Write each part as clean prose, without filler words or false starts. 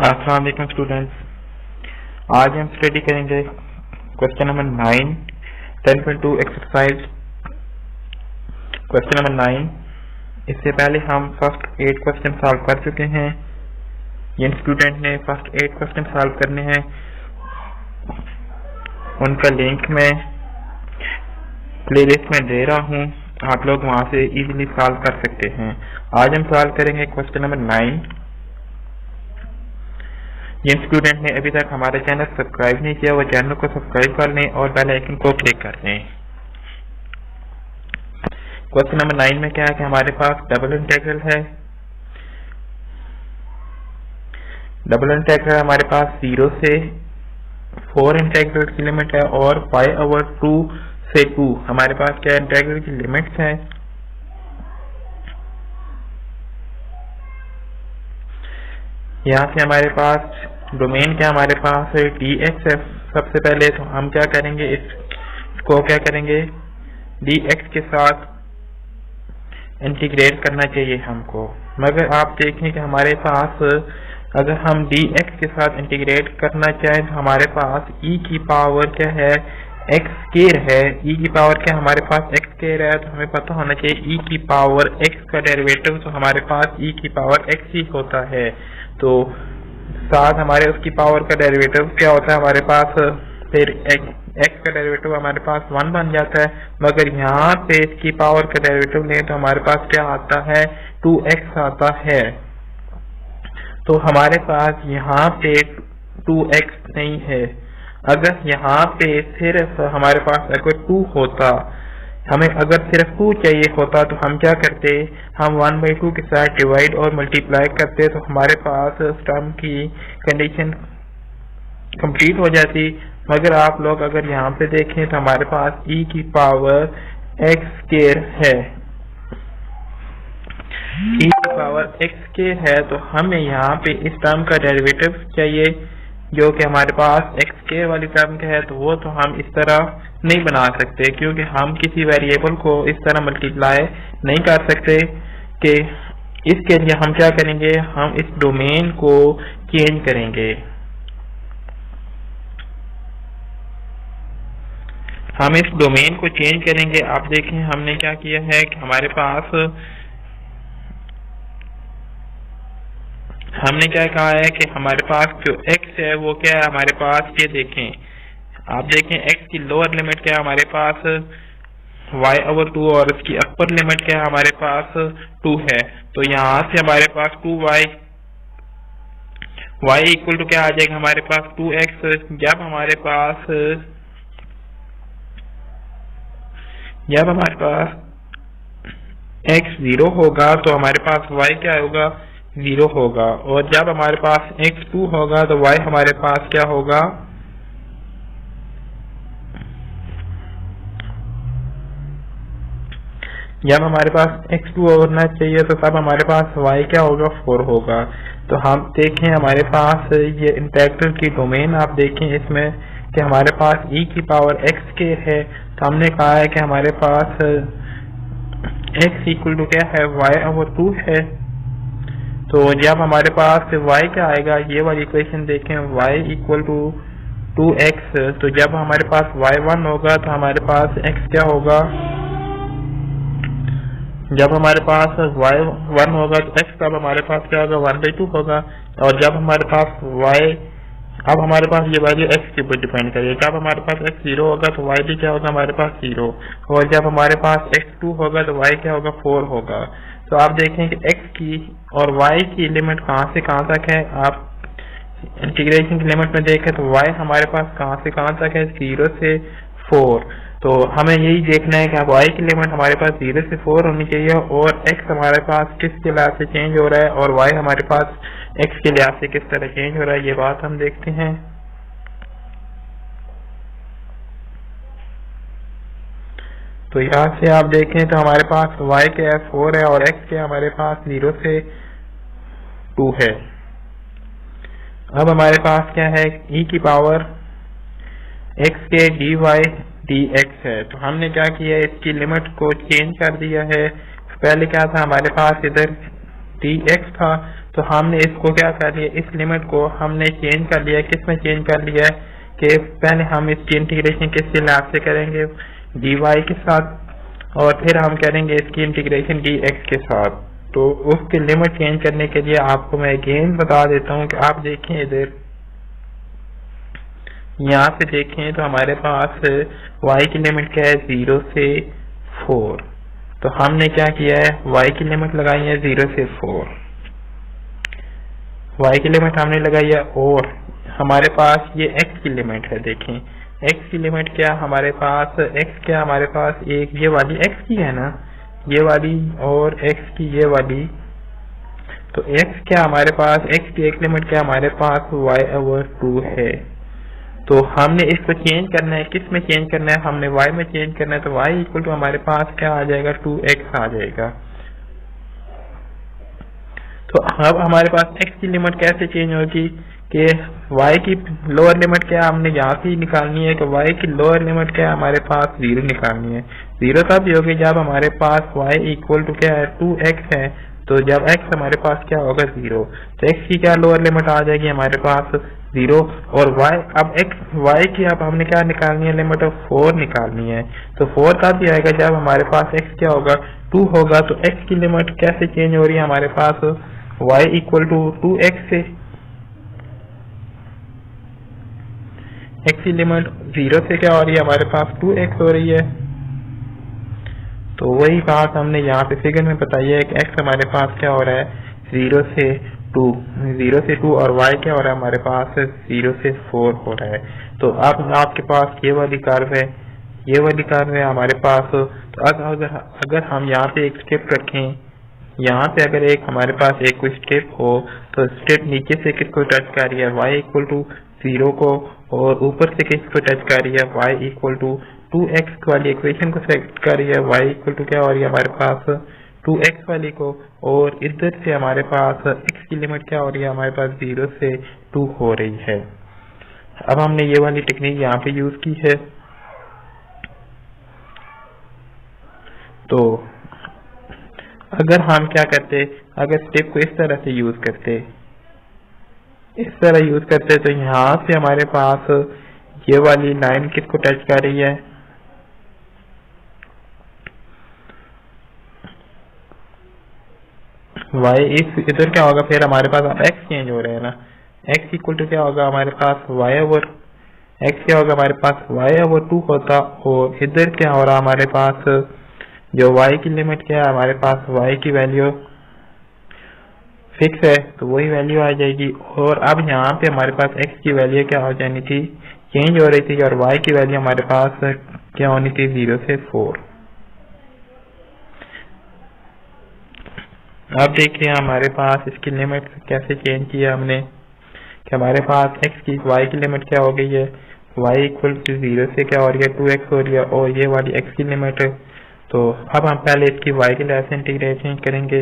अस्सलाम वालेकुम स्टूडेंट्स, आज हम स्टडी करेंगे question number 9 10.2 exercise question number 9। इससे पहले हम फर्स्ट 8 क्वेश्चन सॉल्व कर चुके हैं। जिन स्टूडेंट ने फर्स्ट 8 क्वेश्चन सॉल्व करने हैं उनका लिंक मैं प्लेलिस्ट में दे रहा हूं, आप लोग वहां से इजीली सॉल्व कर सकते हैं। आज हम सॉल्व करेंगे क्वेश्चन नंबर 9। जिन स्टूडेंट ने अभी तक हमारे चैनल सब्सक्राइब नहीं किया वो चैनल को सब्सक्राइब कर लें और बेल आइकन को क्लिक कर लें। क्वेश्चन नंबर 9 में क्या है कि हमारे पास डबल इंटीग्रल है। डबल इंटीग्रल हमारे पास 0 से 4 इंटीग्रल की लिमिट है और π/2 से 2 हमारे पास क्या इंटीग्रल की लिमिट्स है। यहाँ से हमारे पास डोमेन क्या हमारे पास है dx है। सबसे पहले तो हम क्या करेंगे, इसको क्या करेंगे dx के साथ इंटीग्रेट करना चाहिए हमको। मगर आप देखें कि हमारे पास अगर हम dx के साथ इंटीग्रेट करना चाहें तो हमारे पास e की पावर क्या है, x स्क्वायर है। e की पावर क्या हमारे पास x स्क्वायर है, तो हमें पता होना चाहिए e की पावर x का डेरिवेटिव तो हमारे पास e की पावर x ही होता है। तो साथ हमारे उसकी पावर का डेरिवेटिव क्या होता है हमारे पास, फिर x का डेरिवेटिव हमारे पास 1 बन जाता है। मगर यहाँ पे इसकी पावर का डेरिवेटिव लें तो हमारे पास क्या आता है 2x आता है। तो हमारे पास यहाँ पे 2x नहीं है। अगर यहाँ पे सिर्फ हमारे पास अगर 2 होता, हमें अगर सिर्फ 2 चाहिए होता तो हम क्या करते, हम 1/2 के साथ डिवाइड और मल्टीप्लाई करते तो हमारे पास टर्म की कंडीशन कंप्लीट हो जाती। मगर आप लोग अगर यहाँ पे देखें तो हमारे पास e की पावर x स्क्वायर है, e की पावर x स्क्वायर है। तो हमें यहाँ पे इस टर्म का डेरिवेटिव चाहिए जो कि हमारे पास x स्क्वायर वाली टर्म का है। तो वो तो हम इस तरह नहीं बना सकते क्योंकि हम किसी वेरिएबल को इस तरह मल्टीप्लाई नहीं कर सकते। कि इसके लिए हम क्या करेंगे, हम इस डोमेन को चेंज करेंगे। हम इस डोमेन को चेंज करेंगे। आप देखें हमने क्या किया है कि हमारे पास हमने क्या कहा है कि हमारे पास जो x है वो क्या है हमारे पास, ये देखें आप देखें x की लोअर लिमिट क्या है हमारे पास y/2 और इसकी अपर लिमिट क्या है हमारे पास 2 है। तो यहाँ से हमारे पास 2y इक्वल टू क्या आ जाएगा हमारे पास 2x। जब हमारे पास x 0 होगा तो हमारे पास y क्या होगा 0 होगा, और जब हमारे पास x 2 होगा तो y हमारे पास क्या होगा, जब हमारे पास x2 होना चाहिए तो तब हमारे पास y क्या होगा 4 होगा। तो हम देखें हमारे पास ये इंटीग्रल की डोमेन आप देखें इसमें कि हमारे पास e की पावर x स्क्वायर है। तो हमने कहा है कि हमारे पास x इक्वल टू क्या है y/2 है। तो जब हमारे पास y क्या आएगा, ये वाली इक्वेशन देखें y इक्वल टू 2x। तो जब हमारे पास y1 होगा तो हमारे पास x क्या होगा, जब हमारे पास y1 होगा तो x तब हमारे पास क्या होगा 1/2 होगा। और जब हमारे पास y, अब हमारे पास ये वैल्यू x के ऊपर डिपेंड करेगी। जब हमारे पास x 0 होगा तो y भी क्या होगा हमारे पास 0, और जब हमारे पास x 2 होगा तो y क्या होगा 4 होगा। तो आप देखें कि x की और y की लिमिट कहाँ से कहाँ तक है। आप इंटीग्रेशन की लिमिट में देखें तो y हमारे पास कहाँ से कहाँ तक है 0 से 4। तो हमें यही देखना है कि अब y की लिमिट हमारे पास 0 से 4 होनी चाहिए और x हमारे पास किसके लिहाज से चेंज हो रहा है और y हमारे पास x के लिहाज से किस तरह चेंज हो रहा है, ये बात हम देखते हैं। तो यहाँ से आप देखें तो हमारे पास y क्या है 4 है और x क्या हमारे पास 0 से 2 है। अब हमारे पास क्या है e की पावर x के dy dx है। तो हमने क्या किया, इसकी लिमिट को चेंज कर दिया है। पहले क्या था हमारे पास इधर dx था, तो हमने इसको क्या कर लिया, इस लिमिट को हमने चेंज कर लिया। किस में चेंज कर लिया है कि पहले हम इसकी इंटीग्रेशन किस लिहाज से करेंगे, dy के साथ, और फिर हम करेंगे इसकी इंटीग्रेशन dx के साथ। तो उसकी लिमिट चेंज करने के लिए आपको मैं अगेन बता देता हूँ कि आप देखें इधर, यहाँ पे देखें तो हमारे पास y की लिमिट क्या है 0 से 4। तो हमने क्या किया है, y की लिमिट लगाई है 0 से 4, y की लिमिट हमने लगाई है, और हमारे पास ये x की लिमिट है। देखें x की लिमिट क्या हमारे पास, x क्या हमारे पास एक ये वाली x की है ना, ये वाली, और x की ये वाली। तो x क्या हमारे पास, x की एक लिमिट क्या हमारे पास y/2 है। तो हमने इसको चेंज करना है, किस में चेंज करना है, हमने y में चेंज करना है। तो y इक्वल टू हमारे पास क्या आ जाएगा, 2x आ जाएगा। तो अब हमारे पास x की लिमिट कैसे चेंज होगी कि y की लोअर लिमिट क्या हमने यहाँ से निकालनी है कि y की लोअर लिमिट क्या है हमारे पास 0 निकालनी है। 0 तब भी होगी जब हमारे पास y इक्वल टू क्या है 2x है। तो जब x हमारे पास क्या होगा 0, तो x की क्या लोअर लिमिट आ जाएगी हमारे पास 0, और y अब y की अब हमने क्या निकालनी है, लिमिट ऑफ 4 निकालनी है। तो 4 तब भी आएगा जब हमारे पास x क्या होगा 2 होगा। तो x की लिमिट कैसे चेंज हो रही है हमारे पास, y इक्वल टू 2x से, x की लिमिट 0 से क्या हो रही है हमारे पास 2x हो रही है। तो वही बात हमने यहाँ पे फिगर में बताई है कि x हमारे पास क्या हो रहा है 0 से 2, और y क्या हो रहा है हमारे पास 0 से 4 हो रहा है। तो अब आपके पास ये वाली कर्व है, ये वाली कर्व है हमारे पास। तो अगर हम यहाँ पे एक स्टेप रखें, यहाँ पे अगर एक हमारे पास एक कोई स्टेप हो, तो स्टेप नीचे से किसको टच कर रही है, y इक्वल टू 0 को, और ऊपर से किसको टच कर रही है, y इक्वल टू 2x वाली इक्वेशन को सेलेक्ट कर रही है। y इक्वल टू क्या हो रही है हमारे पास 2x वाली को, और इधर से हमारे पास x की लिमिट क्या हो रही है हमारे पास 0 से 2 हो रही है। अब हमने ये वाली टेक्निक यहाँ पे यूज की है। तो अगर हम क्या करते, अगर स्टेप को इस तरह से यूज करते, इस तरह यूज करते, तो यहाँ से हमारे पास ये वाली लाइन किसको टच कर रही है, y इधर क्या होगा, फिर हमारे पास अब x चेंज हो रहे हैं ना, x इक्वल टू क्या होगा हमारे पास x क्या होगा हमारे पास y/2 होता, और इधर क्या हो रहा हमारे पास जो y की लिमिट क्या है हमारे पास, y की वैल्यू फिक्स है तो वही वैल्यू आ जाएगी। और अब यहाँ पे हमारे पास x की वैल्यू क्या हो जानी थी, चेंज हो रही थी, और y की वैल्यू हमारे पास क्या होनी थी 0 से 4। अब देखिए हमारे पास इसकी लिमिट कैसे चेंज किया हमने, कि हमारे पास x की y की लिमिट क्या हो गई है, y इक्वल टू 0 से क्या हो रही है 2x हो रही है, और ये वाली x की लिमिट है। तो अब हम पहले इसकी y के लिहाज से इंटीग्रेशन करेंगे,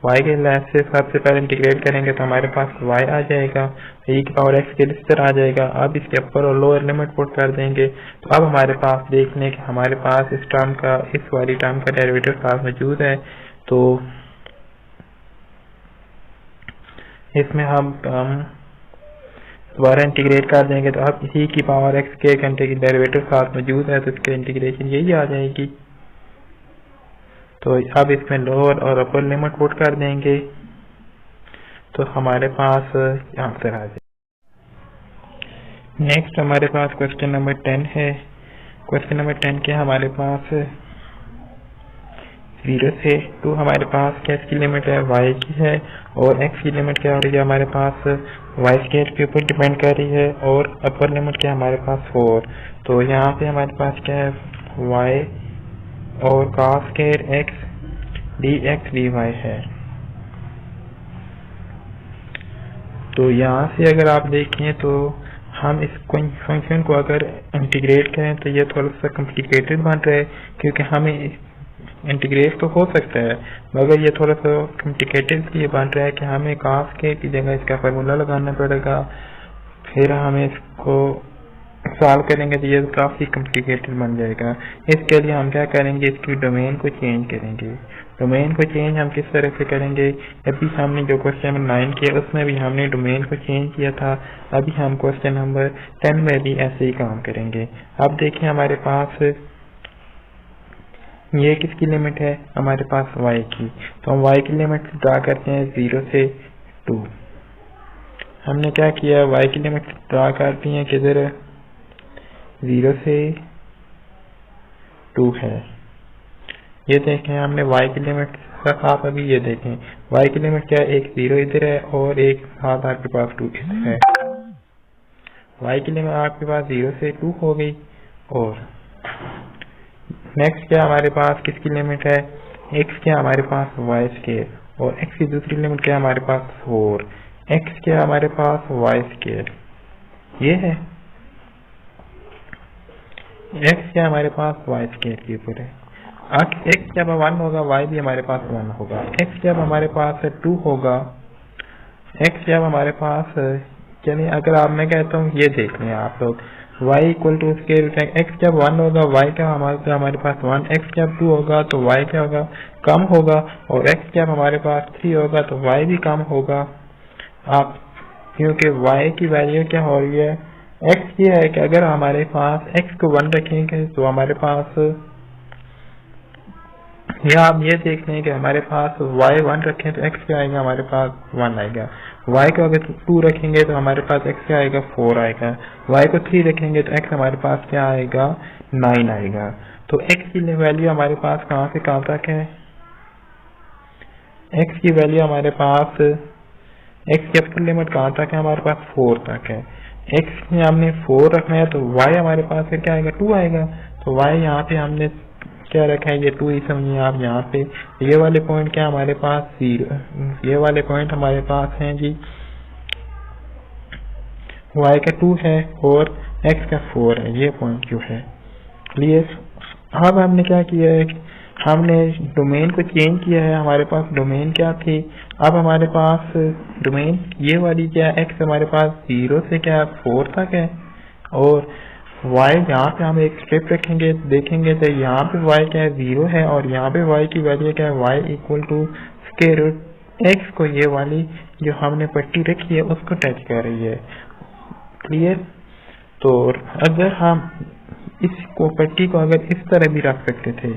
y के लिहाज से सबसे पहले इंटीग्रेट करेंगे तो हमारे पास y आ जाएगा, e की पावर x के इस तरह आ जाएगा। अब इसके अपर और लोअर लिमिट पुट कर देंगे। तो अब हमारे पास देखने कि हमारे पास इस टर्म का, इस वाली टर्म का डेरिवेटिव साथ मौजूद है। तो इसमें हम दोबारा इंटीग्रेट कर देंगे, तो अब e की पावर x के घंटे की डेरिवेटिव साथ मौजूद है, तो इसके इंटीग्रेशन यही आ जाएगी। तो अब इसमें लोअर और अपर लिमिट पुट कर देंगे, तो हमारे पास आंसर आ जाए। नेक्स्ट हमारे पास क्वेश्चन नंबर 10 है। क्वेश्चन नंबर 10 के हमारे पास 0 से 2 हमारे पास क्या की लिमिट है, y की है, और x की लिमिट क्या हो रही है हमारे पास y स्क्वायर के ऊपर डिपेंड कर रही है, और अपर लिमिट क्या हमारे पास 4। तो यहाँ पे हमारे पास क्या है y और cos square x dx dy है। तो यहाँ से अगर आप देखें तो हम इस फंक्शन को अगर इंटीग्रेट करें तो ये थोड़ा सा कॉम्प्लिकेटेड बन रहा है, क्योंकि हमें इंटीग्रेट तो हो सकता है मगर ये थोड़ा सा कॉम्प्लिकेटेड ये बन रहा है कि हमें cos के की जगह इसका फार्मूला लगाना पड़ेगा, फिर हमें इसको सॉल्व करेंगे तो ये काफी कॉम्प्लिकेटेड बन जाएगा। इसके लिए हम क्या करेंगे, इसकी डोमेन को चेंज करेंगे। डोमेन को चेंज हम किस तरह से करेंगे, अभी हमने जो क्वेश्चन नंबर 9 किया उसमें भी हमने डोमेन को चेंज किया था, अभी हम क्वेश्चन नंबर 10 में भी ऐसे ही काम करेंगे। अब देखिए हमारे पास ये किसकी लिमिट है, हमारे पास y की, तो हम y की लिमिट ड्रा करते हैं 0 से 2। हमने क्या किया, y की लिमिट ड्रा करती है किधर, 0 से 2 है। ये देखें हमने y की लिमिट, आप अभी ये देखें y की लिमिट क्या है, एक 0 इधर है और एक साथ आपके पास 2 इधर है। y की लिमिट आपके पास 0 से 2 हो गई। और नेक्स्ट क्या हमारे पास किसकी लिमिट है, x क्या हमारे पास y स्क्वायर, और x की दूसरी लिमिट क्या हमारे पास 4, x क्या हमारे पास y स्क्वायर, ये है x क्या हमारे पास y स्क्वायर के ऊपर है। x जब 1 होगा y भी हमारे पास 1 होगा, x जब हमारे पास 2 होगा, x जब हमारे पास, चलिए अगर आप, मैं कहता हूँ ये देख लें आप लोग, y equal to square root x जब 1 होगा y क्या हमारे पास 1, x जब 2 होगा तो y क्या होगा, कम होगा, और x जब हमारे पास 3 होगा तो y भी कम होगा। आप क्योंकि y की वैल्यू क्या हो रही है, x ये है कि अगर हमारे पास x को 1 रखेंगे तो हमारे पास, या आप ये देख लें कि हमारे पास y 1 रखें तो x क्या आएगा, हमारे पास 1 आएगा, y को अगर 2 रखेंगे तो हमारे पास x क्या आएगा, 4 आएगा, y को 3 रखेंगे तो x हमारे पास क्या आएगा, 9 आएगा। तो x की वैल्यू हमारे पास कहाँ से कहाँ तक है, x की वैल्यू हमारे पास, x की अपर लिमिट कहाँ तक है, हमारे पास 4 तक है। x में हमने 4 रखना है तो y हमारे पास फिर क्या आएगा, 2 आएगा। तो y यहाँ पे हमने क्या रखा है, ये 2 ही समझिए आप। यहाँ पे ये वाले पॉइंट क्या हमारे पास 0, ये वाले पॉइंट हमारे पास हैं जी, y का 2 है और x का 4 है, ये पॉइंट जो है क्लियर। अब हमने क्या किया है, हमने डोमेन को चेंज किया है, हमारे पास डोमेन क्या थी, अब हमारे पास डोमेन ये वाली क्या, x हमारे पास 0 से क्या 4 तक है, और y यहाँ पे हम एक स्ट्रिप रखेंगे, देखेंगे तो यहाँ पे y क्या है 0 है, और यहाँ पे y की वैल्यू क्या है, y equal to square root x को ये वाली जो हमने पट्टी रखी है उसको टच कर रही है, क्लियर। तो अगर हम इसको पट्टी को अगर इस तरह भी रख सकते थे,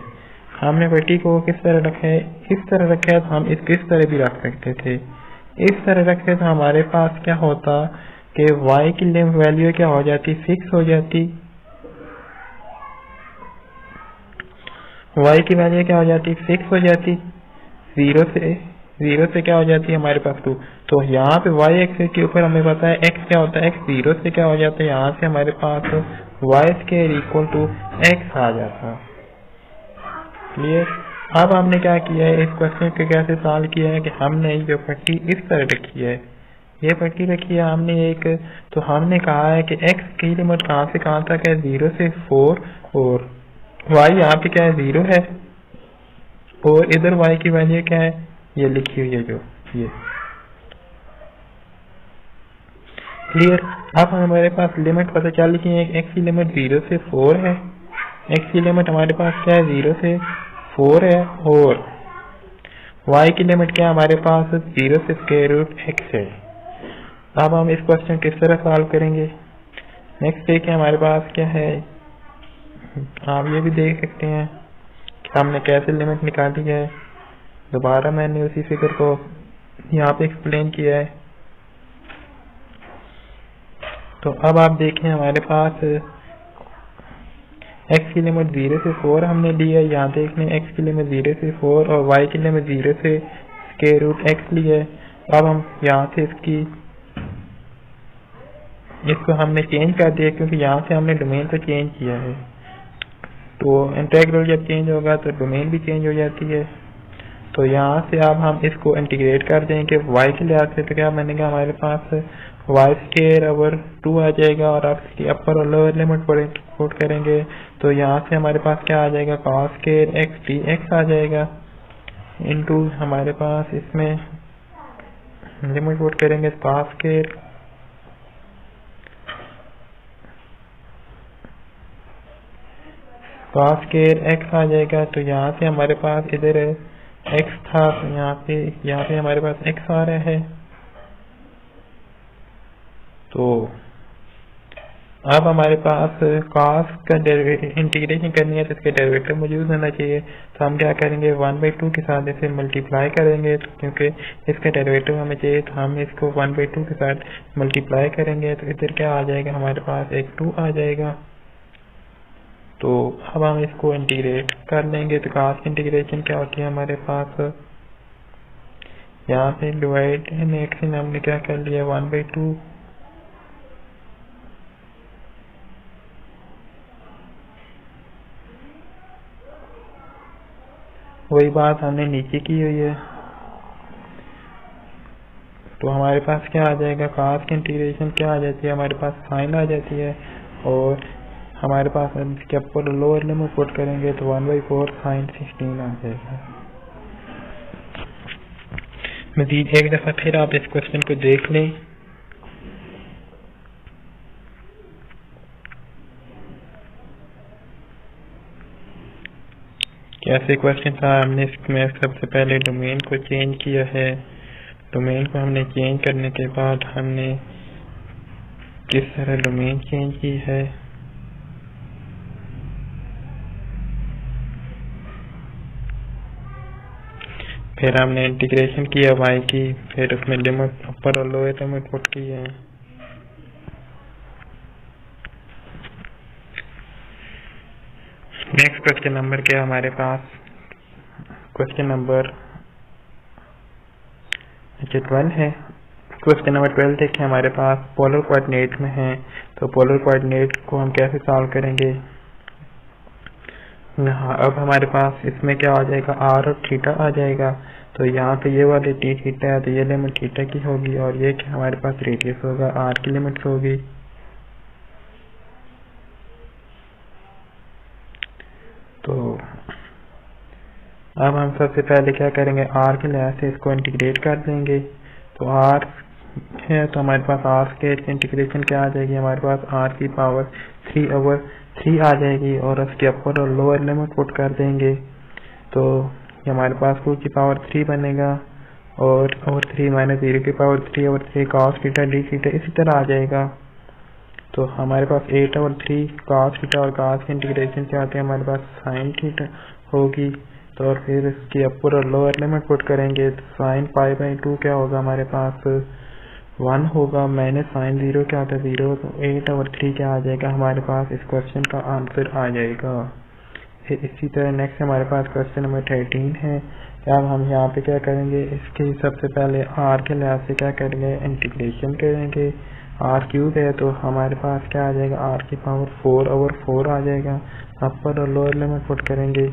हमने पट्टी को किस तरह रखा है, इस तरह रखा है, तो हम इसको इस तरह भी रख सकते थे, इस तरह रखते तो हमारे पास क्या होता कि y की वैल्यू क्या हो जाती, फिक्स हो जाती, y की वैल्यू क्या हो जाती, फिक्स हो जाती, 0 से क्या हो जाती है हमारे पास 2। तो यहाँ पे y एक्सिस के ऊपर हमें पता है x क्या होता है, x 0 से क्या हो जाता है, यहाँ से हमारे पास y square equal to x आ जाता, क्लियर। अब हमने क्या किया है, इस क्वेश्चन को कैसे सॉल्व किया है कि हमने जो पट्टी इस तरह रखी है, ये पट्टी रखी है हमने एक, तो हमने कहा है कि x की लिमिट कहाँ से कहाँ तक है, 0 से 4, और y यहाँ पे क्या है 0 है, और इधर y की वैल्यू क्या है, ये लिखी हुई है जो ये, क्लियर। अब हमारे पास लिमिट पता चल गई है, x की लिमिट 0 से 4 है, x की लिमिट हमारे पास क्या है 0 से 4 है, और y की लिमिट क्या है हमारे पास 0 से स्क्वायर रूट x है। अब हम इस क्वेश्चन किस तरह सॉल्व करेंगे, नेक्स्ट देखिए हमारे पास क्या है, आप ये भी देख सकते हैं कि हमने कैसे लिमिट निकाली है, दोबारा मैंने उसी फिगर को यहाँ पे एक्सप्लेन किया है। तो अब आप देखें हमारे पास x की लिमिट 0 से 4 हमने ली है, यहाँ देख लें x की लिमिट 0 से 4 और y की लिमिट 0 से स्क्वायर रूट x ली है। अब हम यहाँ से इसको हमने चेंज कर दिया, क्योंकि यहाँ से हमने डोमेन को चेंज किया है, तो इंटीग्रल जब चेंज होगा तो डोमेन भी चेंज हो जाती है। तो यहाँ से अब हम इसको इंटीग्रेट कर देंगे y के लिहाज से, तो क्या मैंने कहा हमारे पास y स्क्वायर ओवर 2 आ जाएगा, और आप इसकी अपर और लोअर लिमिट पर पुट करेंगे तो यहाँ से हमारे पास क्या आ जाएगा, cos स्क्वायर x dx आ जाएगा, इनटू हमारे पास इसमें लिमिट पुट करेंगे cos स्क्वायर x आ जाएगा। तो यहाँ से हमारे पास इधर x था, तो यहाँ पे हमारे पास x आ रहा है। तो अब हमारे पास cos का इंटीग्रेशन करनी है, तो इसके डेरिवेटिव मौजूद होना चाहिए। तो हम क्या करेंगे, 1/2 के साथ इसे मल्टीप्लाई करेंगे, तो क्योंकि इसका डेरिवेटिव हमें चाहिए, तो हम इसको 1/2 के साथ मल्टीप्लाई करेंगे। तो इधर क्या आ जाएगा, हमारे पास एक 2 आ जाएगा। तो अब हम इसको इंटीग्रेट कर लेंगे। तो cos की इंटीग्रेशन क्या होती है हमारे पास, यहाँ पे डिवाइड नेक्स्ट हमने क्या कर लिया, 1/2। वही बात हमने नीचे की हुई है। तो हमारे पास क्या आ जाएगा, cos की इंटीग्रेशन क्या आ जाती है, हमारे पास साइन आ जाती है। और हमारे पास इसके ऊपर लोअर लिमिट पुट करेंगे तो 1/4 sin 16 आ जाएगा। मजीद एक दफा फिर आप इस क्वेश्चन को देख लें। कैसे क्वेश्चन था, हमने इसमें सबसे पहले डोमेन को चेंज किया है। डोमेन को हमने चेंज करने के बाद हमने किस तरह डोमेन चेंज की है, फिर हमने इंटीग्रेशन किया y की, फिर उसमें लिमिट अपर और लोअर लिमिट पुट की है। नेक्स्ट क्वेश्चन नंबर क्या हमारे पास, क्वेश्चन नंबर 12 है। क्वेश्चन नंबर 12 देखिए, हमारे पास पोलर कोऑर्डिनेट में है। तो पोलर कोऑर्डिनेट को हम कैसे सॉल्व करेंगे। हाँ, अब हमारे पास इसमें क्या आ जाएगा, r और थीटा आ जाएगा। तो यहाँ पे ये वाली t थीटा है, तो ये लिमिट थीटा की होगी, और ये क्या हमारे पास रेडियस होगा, r की लिमिट्स होगी। तो अब हम सबसे पहले क्या करेंगे, r के लिहाज से इसको इंटीग्रेट कर देंगे। तो r है, तो हमारे पास r के इंटीग्रेशन क्या आ जाएगी, हमारे पास r की पावर 3/3 आ जाएगी, और उसके अपर और लोअर लिमिट पुट कर देंगे। तो हमारे पास 2 की पावर 3 बनेगा, और 3 माइनस 0 की power 3/3 cos theta d theta इसी तरह आ जाएगा। तो हमारे पास 8/3 cos थीटा और cos की इंटीग्रेशन क्या आती है, हमारे पास sin थीटा होगी। तो और फिर इसकी अपर और लोअर लिमिट पुट करेंगे, तो sin π/2 क्या होगा, हमारे पास 1 होगा, माइनस sin 0 क्या होता है 0। तो 8/3 क्या आ जाएगा, हमारे पास इस क्वेश्चन का आंसर आ जाएगा। फिर इसी तरह नेक्स्ट हमारे पास क्वेश्चन नंबर 13 है। अब हम यहाँ पे क्या करेंगे, इसके सबसे पहले r के लिहाज से क्या करेंगे, इंटीग्रेशन करेंगे। r³ है, तो हमारे पास क्या आ जाएगा, r की पावर 4/4 आ जाएगा। अपर और लोअर लिमिट पुट करेंगे।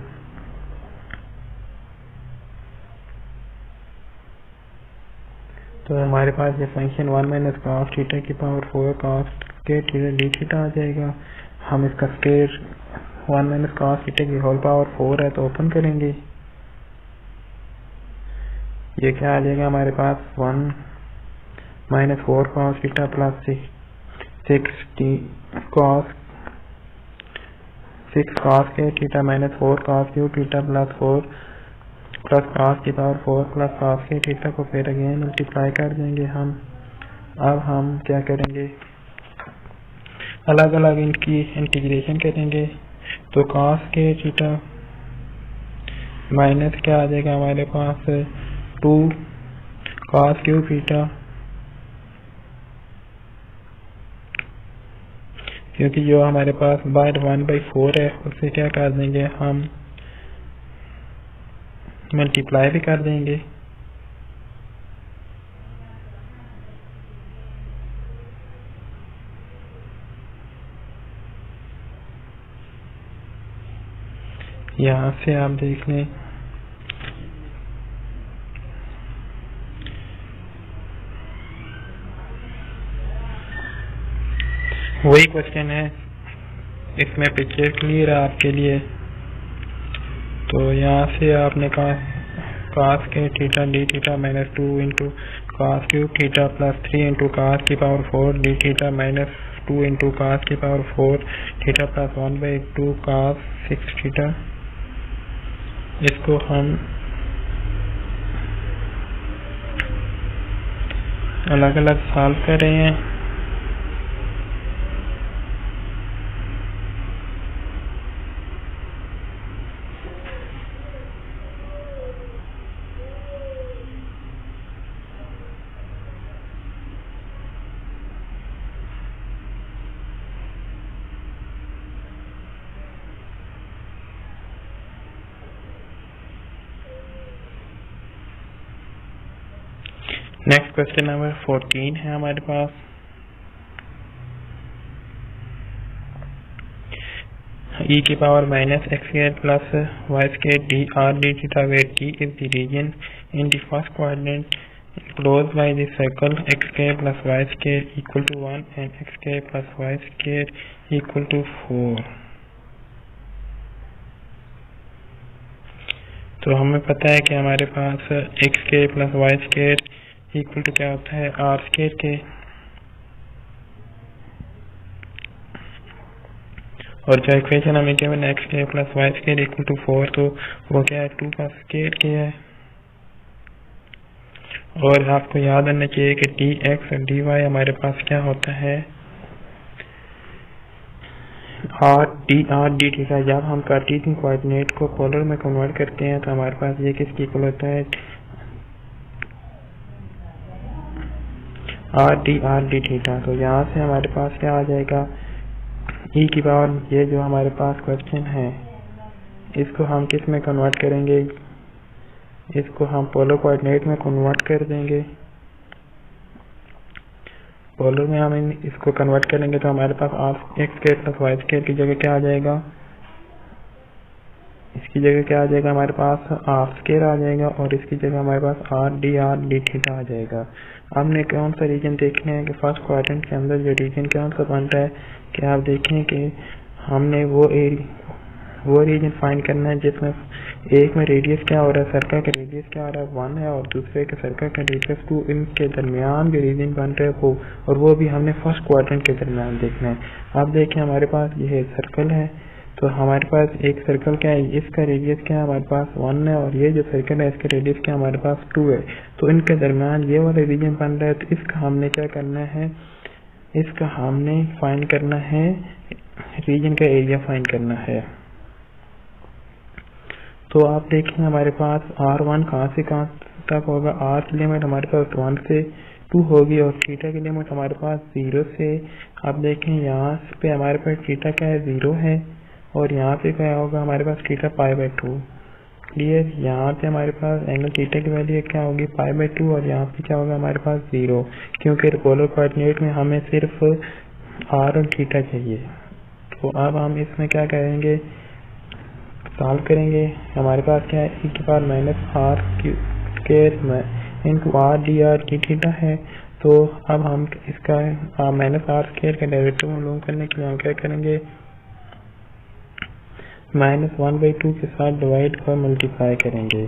तो हमारे पास ये फंक्शन 1 माइनस cos थीटा की पावर 4 cos के थीटा d थीटा आ जाएगा। हम इसका स्क्वायर 1 माइनस cos थीटा की होल पावर 4 है, तो ओपन करेंगे। ये क्या आ जाएगा, हमारे पास 1 minus 4 cos theta plus 6 cos के theta minus 4 cos Q theta plus 4 plus cos की पावर 4 प्लस cos के थीटा को फिर अगेन मल्टीप्लाई कर देंगे हम। अब हम क्या करेंगे, अलग अलग इनकी इंटीग्रेशन करेंगे। तो cos के थीटा माइनस क्या आ जाएगा, हमारे पास 2 cos क्यू थीटा, क्योंकि जो हमारे पास बाय 1/4 है उससे क्या कर देंगे, हम मल्टीप्लाई भी कर देंगे। यहाँ से आप देख लें, वही क्वेश्चन है, इसमें पिक्चर क्लियर है आपके लिए। तो यहाँ से आपने कहा cos के theta d theta minus 2 into cos cube theta plus 3 into cos की power 4 d theta minus 2 into cos की power 4 theta plus 1/2 cos 6 theta. इसको हम अलग अलग सॉल्व कर रहे हैं। नेक्स्ट क्वेश्चन नंबर 14 है हमारे पास। e की power minus X square plus Y square D R D theta where T is the region in the first quadrant enclosed by the circle x square plus y square equal to 1 and x square plus y square equal to 4। तो हमें पता है कि हमारे पास x square plus Y square equal to क्या होता है आर स्क्वायर के, और जो इक्वेशन हमें given X square plus Y square equal to 4, तो वो क्या है 2 का स्क्वायर के है। और आपको याद रहना चाहिए कि डी एक्स और डी वाई हमारे पास क्या होता है आर डी थीटा। जब हम कार्टेशियन कोऑर्डिनेट को पोलर में कन्वर्ट करते हैं तो हमारे पास ये किसकी इक्वल होता है आर डी थीटा। तो यहाँ से हमारे पास क्या आ जाएगा ई की पावर, ये जो हमारे पास क्वेश्चन है इसको हम किस में कन्वर्ट करेंगे, इसको हम पोलर कोऑर्डिनेट में कन्वर्ट कर देंगे। पोलर में हम इसको कन्वर्ट करेंगे तो हमारे पास r x square plus Y square की जगह क्या आ जाएगा, इसकी जगह क्या आ जाएगा हमारे पास आर स्क्वायर आ जाएगा, और इसकी जगह हमारे पास आर डी थीटा आ जाएगा। हमने कौन सा रीजन देखना है कि फर्स्ट क्वाड्रेंट के अंदर जो रीजन कौन सा बन रहा है, कि आप देखें कि हमने वो रीजन फाइंड करना है जिसमें एक में रेडियस क्या हो रहा है, सर्कल का रेडियस क्या हो रहा है 1 है, और दूसरे के सर्कल का रेडियस 2, इनके दरमियान जो रीजन बन रहा है वो, और वो भी हमने फर्स्ट क्वाड्रेंट के दरमियान देखना है। आप देखें हमारे पास ये सर्कल है, तो हमारे पास एक सर्कल क्या है, इसका रेडियस क्या है हमारे पास 1 है, और ये जो सर्कल है इसका रेडियस क्या हमारे पास 2 है। तो इनके दरमियान ये वाला रीजन बन रहा है, तो इसका हमने क्या करना है, इसका हमने फाइंड करना है, रीजन का एरिया फाइंड करना है। तो आप देखें हमारे पास R1 कहाँ से कहाँ तक होगा, R की लिमिट हमारे पास 1 से 2 होगी, और थीटा की लिमिट हमारे पास 0 से, आप देखें यहाँ पे हमारे पास थीटा क्या है 0 है, और यहाँ पे क्या होगा हमारे पास थीटा π/2। क्लियर, यहाँ पे हमारे पास एंगल थीटा की वैल्यू क्या होगी π/2, और यहाँ पे क्या होगा हमारे पास 0, क्योंकि पोलर कोऑर्डिनेट में हमें सिर्फ r और थीटा चाहिए। तो अब हम इसमें क्या करेंगे, सॉल्व करेंगे। हमारे पास क्या है e की power minus R square into R D theta है। तो अब हम इसका माइनस आर स्क्वायर का डेरिवेटिव मालूम करने के लिए हम क्या करेंगे, -1/2 के साथ डिवाइड और मल्टीप्लाई करेंगे।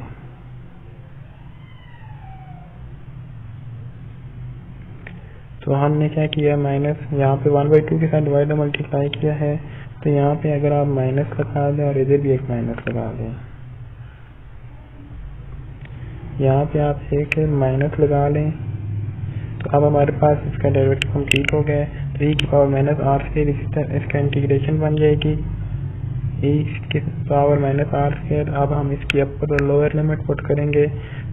तो हमने क्या किया, माइनस यहाँ पे 1/2 के साथ डिवाइड और मल्टीप्लाई किया है, तो यहाँ पे अगर आप माइनस लगा दें और इधर भी एक माइनस लगा दें, यहाँ पे आप एक माइनस लगा लें, तो अब हमारे पास इसका डेरिवेटिव कंप्लीट हो गया है। तो e की पावर माइनस आर स्क्वायर, इसका इंटीग्रेशन बन जाएगी e की पावर माइनस आर स्क्वायर। अब हम इसकी अपर और लोअर लिमिट पुट करेंगे,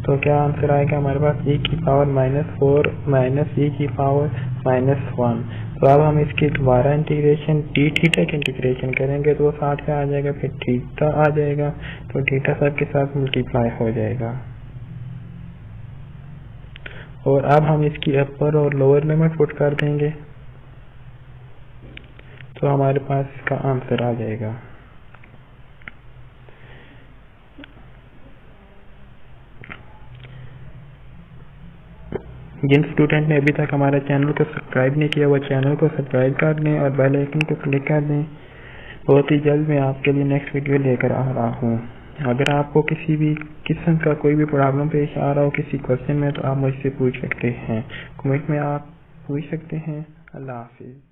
तो क्या आंसर आएगा हमारे पास e की पावर -4 माइनस e की पावर -1। तो अब हम इसकी दोबारा इंटीग्रेशन डी थीटा की इंटीग्रेशन करेंगे, तो वो साथ क्या आ जाएगा, फिर थीटा आ जाएगा, तो थीटा सब के साथ मल्टीप्लाई हो जाएगा। और अब हम इसकी अपर और लोअर लिमिट पुट कर देंगे, तो हमारे पास इसका आंसर आ जाएगा। जिन स्टूडेंट ने अभी तक हमारे चैनल को सब्सक्राइब नहीं किया, वो चैनल को सब्सक्राइब कर दें और बेल आइकन को क्लिक कर दें। बहुत ही जल्द मैं आपके लिए नेक्स्ट वीडियो लेकर आ रहा हूँ। अगर आपको किसी भी किस्म का कोई भी प्रॉब्लम पेश आ रहा हो किसी क्वेश्चन में, तो आप मुझसे पूछ सकते हैं, कमेंट में आप पूछ सकते हैं। अल्लाह हाफिज।